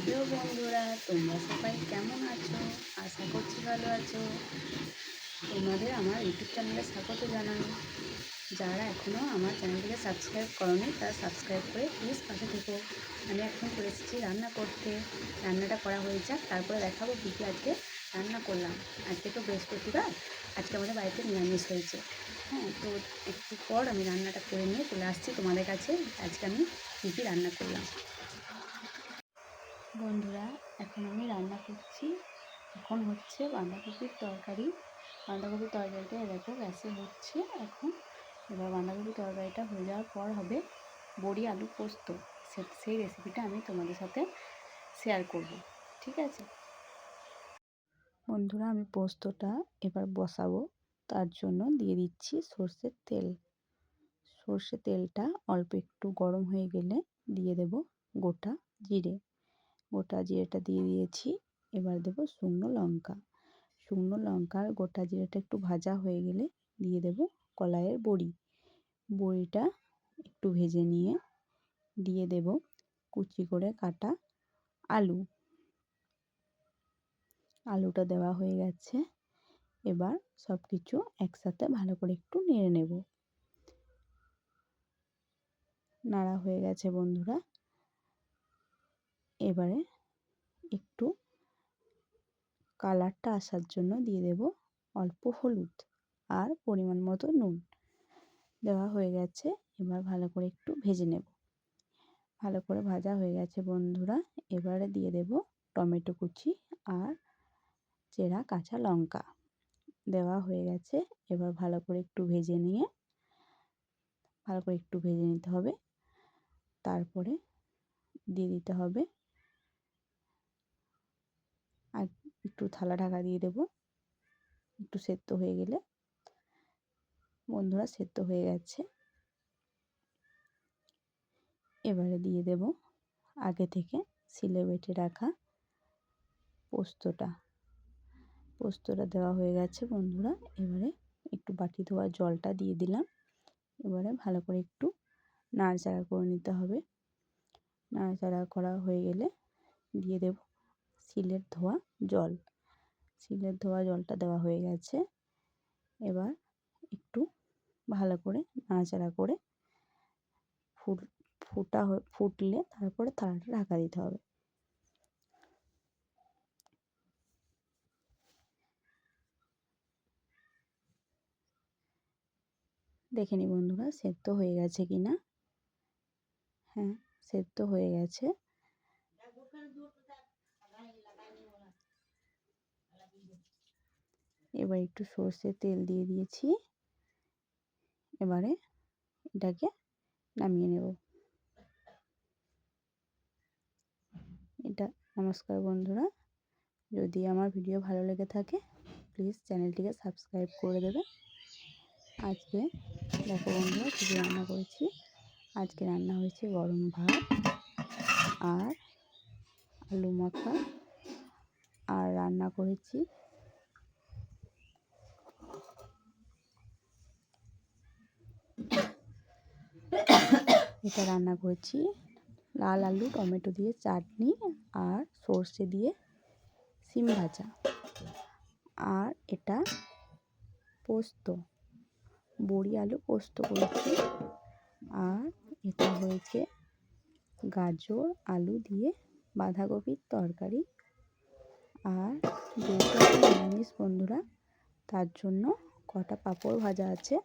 Hello বন্ধুরা, তোমরা সবাই কেমন আছো? আশা করছি ভালো আছো। তোমাদের আমার ইউটিউব চ্যানেলে স্বাগত জানাই। যারা এখনও আমার চ্যানেলটিকে সাবস্ক্রাইব করোনি তারা সাবস্ক্রাইব করে প্লিজ পাশে থেকো। আমি এখন চলে এসেছি রান্না করতে। রান্নাটা করা হয়ে যাক, তারপরে দেখাবো কী কী আজকে রান্না করলাম। আজকে তো বৃহস্পতিবার, আজকে আমাদের বাড়িতে নিরামিষ হয়েছে। হ্যাঁ, তো একটু পর আমি রান্নাটা করে নিয়ে চলে আসছি তোমাদের কাছে। আজকে আমি কী কী রান্না করলাম। বন্ধুরা, এখন আমি রান্না করছি। এখন হচ্ছে বাঁধাকপির তরকারি। বাঁধাকপির তরকারিটা দেখো গ্যাসে হচ্ছে এখন। এবার বাঁধাকপির তরকারিটা হয়ে যাওয়ার পর হবে বড়ি আলু পোস্ত। সেই রেসিপিটা আমি তোমাদের সাথে শেয়ার করব, ঠিক আছে বন্ধুরা? আমি পোস্তটা এবার বসাবো। তার জন্য দিয়ে দিচ্ছি সর্ষের তেল। সর্ষের তেলটা অল্প একটু গরম হয়ে গেলে দিয়ে দেব গোটা জিরে। গোটা জিরেটা দিয়ে দিয়েছি। এবার দেবো শুকনো লঙ্কা। শুকনো লঙ্কার গোটা জিরেটা একটু ভাজা হয়ে গেলে দিয়ে দেব কলাইয়ের বড়ি। বড়িটা একটু ভেজে নিয়ে দিয়ে দেব কুচি করে কাটা আলু। আলুটা দেওয়া হয়ে গেছে। এবার সব কিছু একসাথে ভালো করে একটু নেড়ে নেব। নাড়া হয়ে গেছে বন্ধুরা। এবারে একটু কালারটা আসার জন্য দিয়ে দেব অল্প হলুদ আর পরিমাণ মতো নুন। দেওয়া হয়ে গেছে। এবার ভালো করে একটু ভেজে নেব। ভালো করে ভাজা হয়ে গেছে বন্ধুরা। এবারে দিয়ে দেব টমেটো কুচি আর চেরা কাঁচা লঙ্কা। দেওয়া হয়ে গেছে। এবার ভালো করে একটু ভেজে নিতে হবে। তারপরে দিয়ে দিতে হবে, আর একটু থালা ঢাকা দিয়ে দেব। একটু সেদ্ধ হয়ে গেলে, বন্ধুরা সেদ্ধ হয়ে গেছে। এবারে দিয়ে দেব আগে থেকে শিলে বেটে রাখা পোস্তটা। দেওয়া হয়ে গেছে বন্ধুরা। এবারে একটু বাটি ধোয়া জলটা দিয়ে দিলাম। এবারে ভালো করে একটু নাড়াচাড়া করে নিতে হবে। নাড়াচাড়া করা হয়ে গেলে দিয়ে দেব শিলের ধোয়া জল। শিলের ধোয়া জলটা দেওয়া হয়ে গেছে। এবার একটু ভালো করে নাড়াচাড়া করে ফুটলে তারপরে থালাটা ঢাকা দিতে হবে। দেখে নি বন্ধুরা সেদ্ধ হয়ে গেছে কিনা। হ্যাঁ, সেদ্ধ হয়ে গেছে। এবার একটু সর্ষের তেল দিয়ে দিয়েছি। এবারে এটাকে নামিয়ে নেব। নমস্কার বন্ধুরা, যদি আমার ভিডিও ভালো লেগে থাকে প্লিজ চ্যানেলটিকে সাবস্ক্রাইব করে দেবে। আজকে দেখো বন্ধুরা কী রান্না করেছি। আজকে রান্না হয়েছে গরম ভাত আর আলু মাখা, আর রান্না করেছি লাল আলু টমেটো দিয়ে চাটনি আর সর্ষে দিয়ে সিম ভাজা। আর এটা পোস্ত, বড়ি আলু পোস্ত করেছি। আর এটা হয়েছে গাজর আলু দিয়ে বাঁধাকপির তরকারি। আর যেহেতু নিরামিষ বন্ধুরা, তার জন্য কটা পাঁপড় ভাজা আছে।